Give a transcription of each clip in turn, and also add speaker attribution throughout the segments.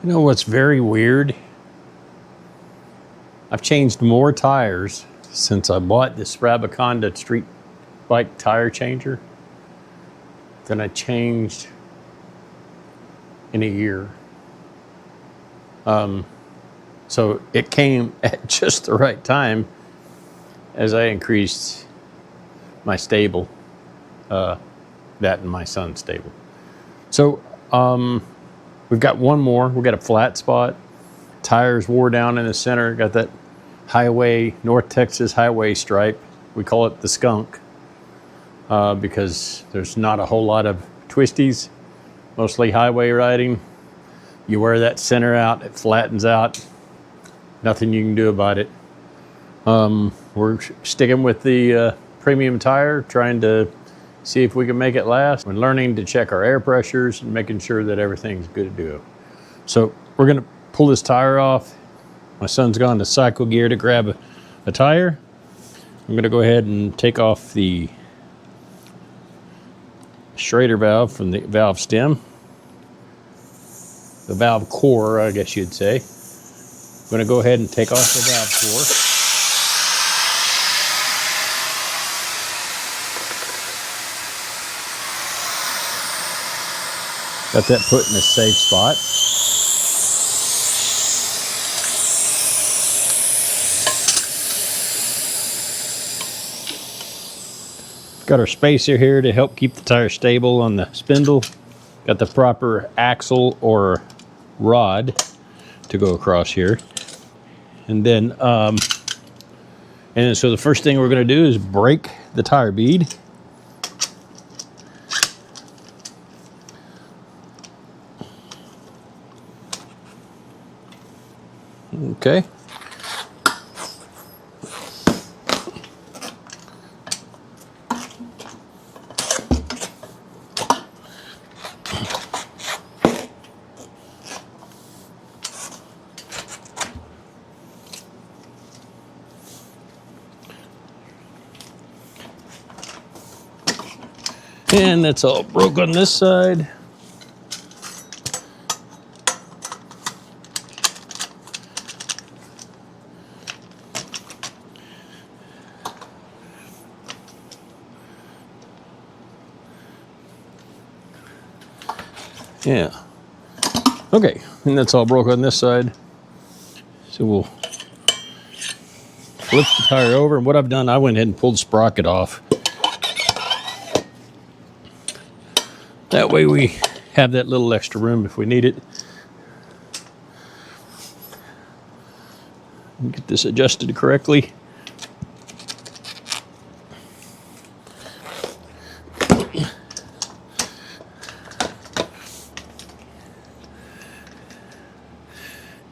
Speaker 1: You know what's very weird? I've changed more tires since I bought this Rabaconda street bike tire changer than I changed in a year. So it came at just the right time as I increased my stable, that and my son's stable. So we've got one more. We've got a flat spot. Tires wore down in the center. Got that highway, North Texas highway stripe. We call it the skunk because there's not a whole lot of twisties, mostly highway riding. You wear that center out, it flattens out. Nothing you can do about it. We're sticking with the premium tire, trying to see if we can make it last. We're learning to check our air pressures and making sure that everything's good to go. So we're gonna pull this tire off. My son's gone to cycle gear to grab a tire. I'm gonna go ahead and take off the Schrader valve from the valve stem. The valve core, I guess you'd say. I'm gonna go ahead and take off the valve core. Got that put in a safe spot. Got our spacer here to help keep the tire stable on the spindle. Got the proper axle or rod to go across here. And then so the first thing we're gonna do is break the tire bead. Okay. And that's all broke on this side. Yeah. Okay, and that's all broke on this side. So we'll flip the tire over. And what I've done, I went ahead and pulled the sprocket off. That way we have that little extra room if we need it. Get this adjusted correctly.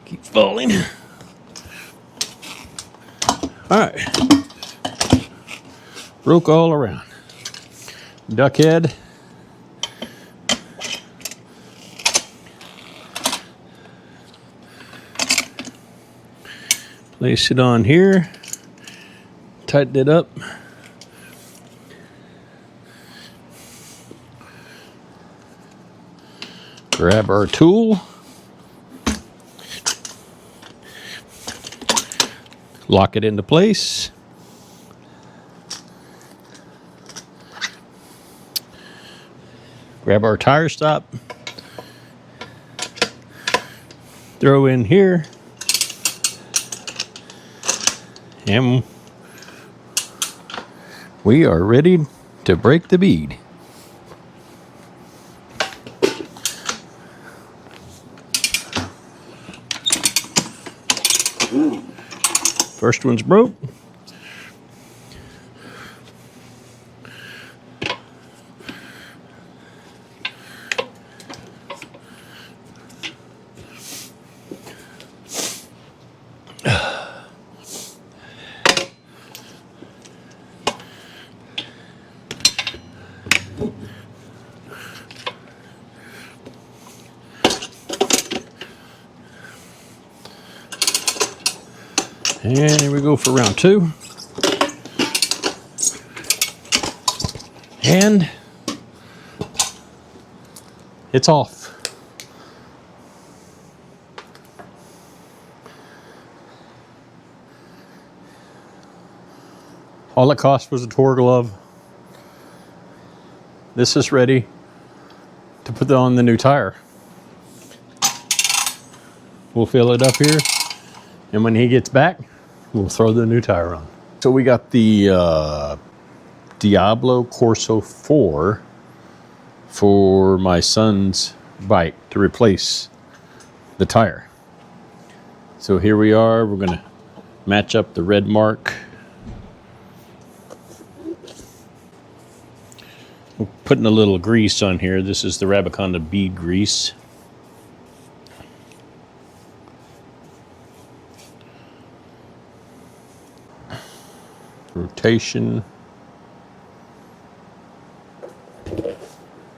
Speaker 1: Keep falling. All right. Broke all around. Duck head. Place it on here. Tighten it up. Grab our tool. Lock it into place. Grab our tire stop. Throw in here. And we are ready to break the bead. First one's broke. And here we go for round two. And it's off. All it cost was a tour glove. This is ready to put on the new tire. We'll fill it up here, and when he gets back, we'll throw the new tire on. So we got the Diablo Corso 4 for my son's bike to replace the tire. So here we are. We're going to match up the red mark. We're putting a little grease on here. This is the Rabaconda bead grease. Rotation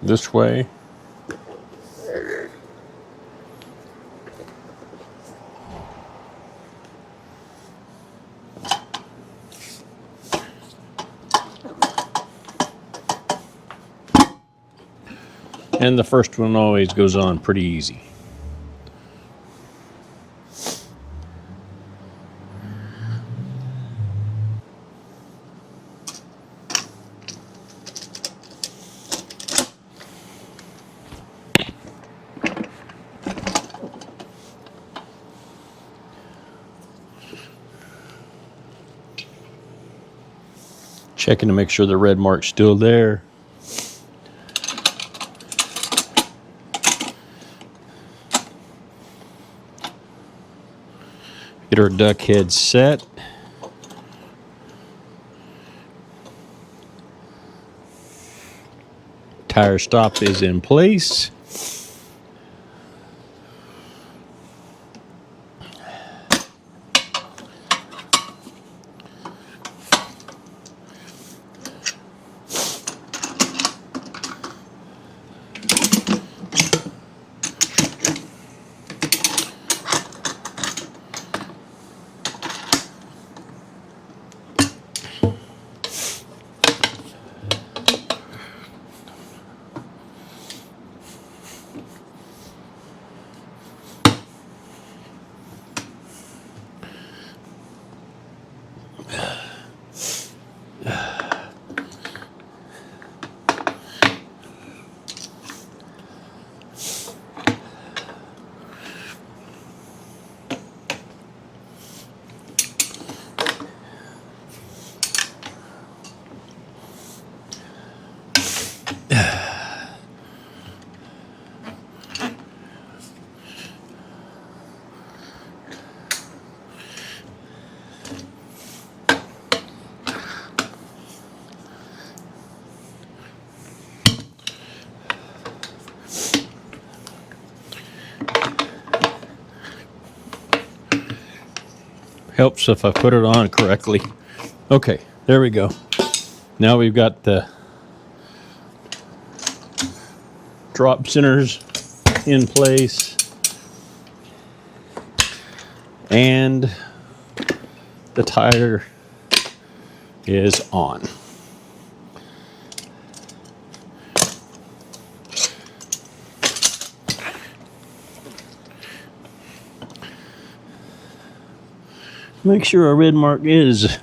Speaker 1: this way. And the first one always goes on pretty easy. Checking to make sure the red mark's still there. Get our duck head set. Tire stop is in place. Helps if I put it on correctly. Okay, there we go. Now we've got the drop centers in place, and the tire is on. Make sure our red mark is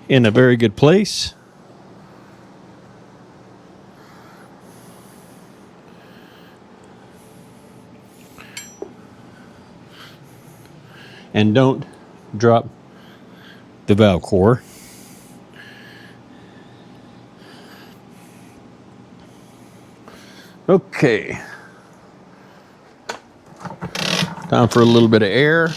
Speaker 1: in a very good place. And don't drop the valve core. Okay. Time for a little bit of air.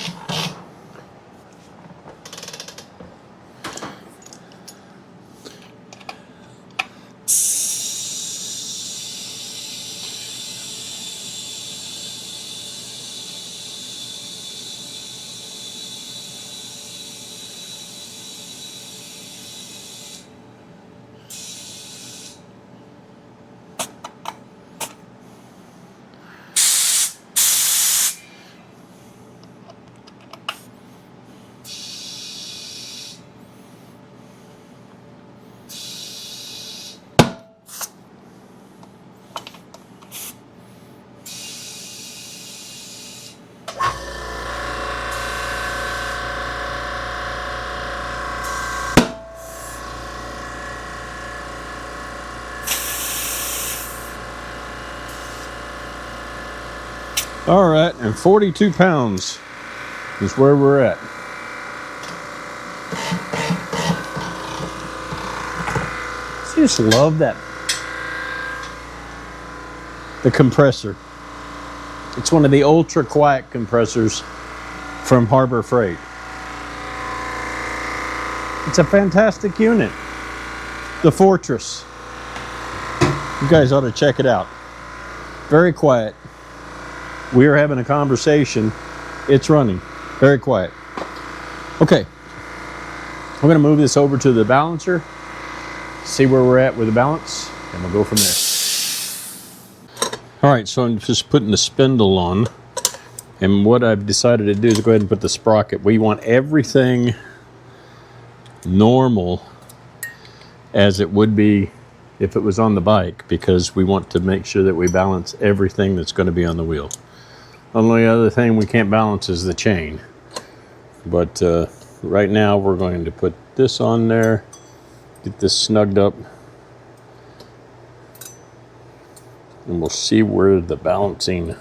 Speaker 1: All right, and 42 pounds is where we're at. I just love that. The compressor. It's one of the ultra quiet compressors from Harbor Freight. It's a fantastic unit. The Fortress. You guys ought to check it out. Very quiet. We are having a conversation. It's running. Very quiet. Okay. We're going to move this over to the balancer. See where we're at with the balance. And we'll go from there. All right. So I'm just putting the spindle on. And what I've decided to do is go ahead and put the sprocket. We want everything normal as it would be if it was on the bike, because we want to make sure that we balance everything that's going to be on the wheel. Only other thing we can't balance is the chain. But right now we're going to put this on there, get this snugged up, and we'll see where the balancing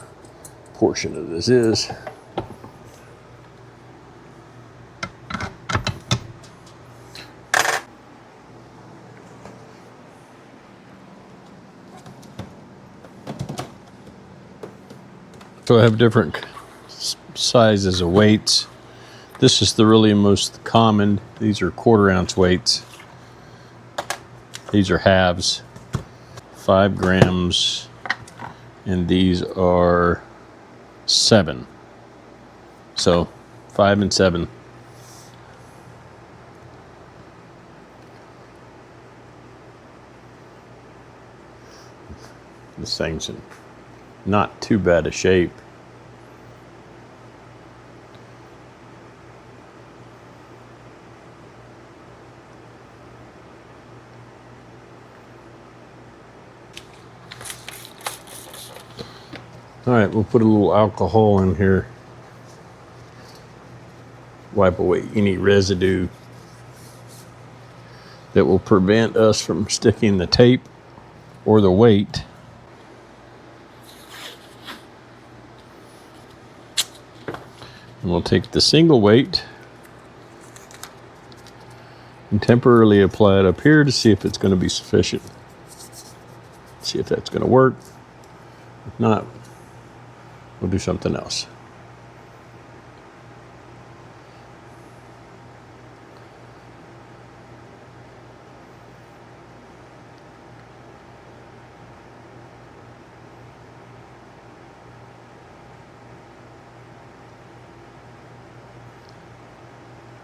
Speaker 1: portion of this is. So I have different sizes of weights. This is the really most common. These are 1/4 ounce weights. These are halves, 5 grams, and these are 7. So 5 and 7. This thing's in not too bad a shape. All right, we'll put a little alcohol in here. Wipe away any residue that will prevent us from sticking the tape or the weight. And we'll take the single weight and temporarily apply it up here to see if it's going to be sufficient. See if that's going to work. If not, we'll do something else.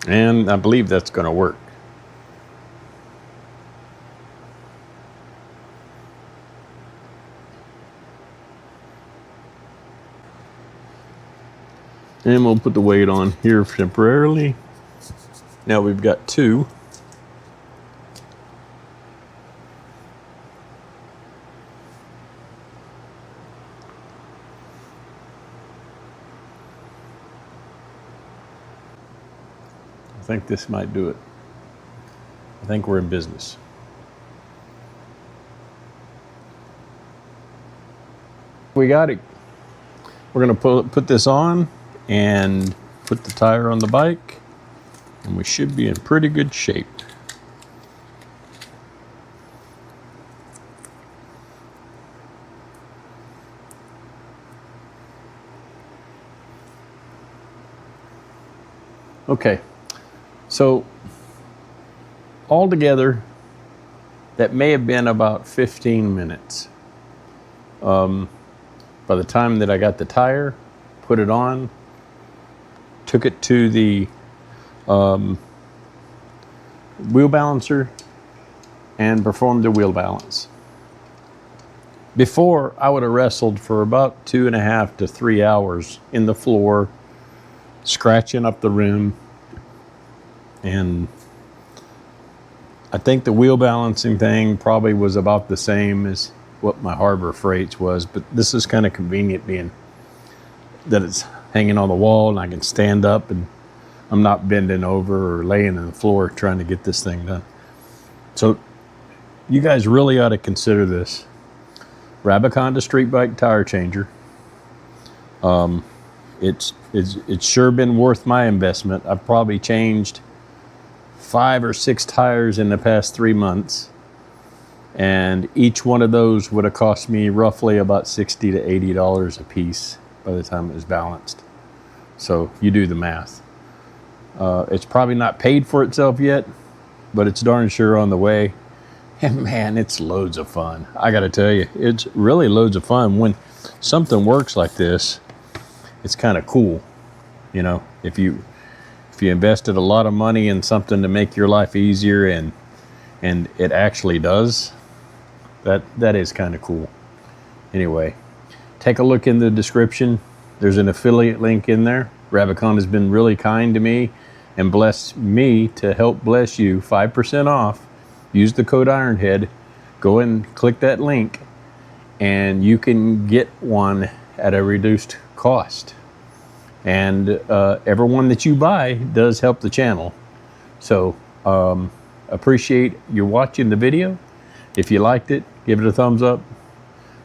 Speaker 1: And I believe that's going to work. And we'll put the weight on here temporarily. Now we've got 2. I think this might do it. I think we're in business. We got it. We're going to put this on and put the tire on the bike, and we should be in pretty good shape. Okay, so altogether, that may have been about 15 minutes. By the time that I got the tire, put it on, took it to the wheel balancer, and performed the wheel balance. Before, I would have wrestled for about 2.5 to 3 hours in the floor, scratching up the rim. And I think the wheel balancing thing probably was about the same as what my Harbor Freight's was, but this is kind of convenient being that it's hanging on the wall and I can stand up and I'm not bending over or laying on the floor trying to get this thing done. So you guys really ought to consider this. Rabaconda street bike tire changer. It's sure been worth my investment. I've probably changed 5 or 6 tires in the past 3 months, and each one of those would have cost me roughly about $60 to $80 a piece by the time it was balanced. So you do the math. It's probably not paid for itself yet, but it's darn sure on the way. And man, it's loads of fun. I got to tell you, it's really loads of fun. When something works like this, it's kind of cool. You know, if you invested a lot of money in something to make your life easier, and it actually does, that is kind of cool. Anyway, take a look in the description. There's an affiliate link in there. Rabaconda has been really kind to me and blessed me to help bless you. 5% off. Use the code Ironhead. Go and click that link, and you can get one at a reduced cost. And everyone that you buy does help the channel. So appreciate you watching the video. If you liked it, give it a thumbs up.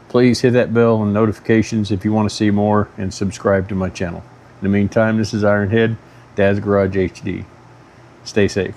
Speaker 1: Please hit that bell and notifications if you want to see more, and subscribe to my channel. In the meantime, this is Ironhead, Dad's Garage HD. Stay safe.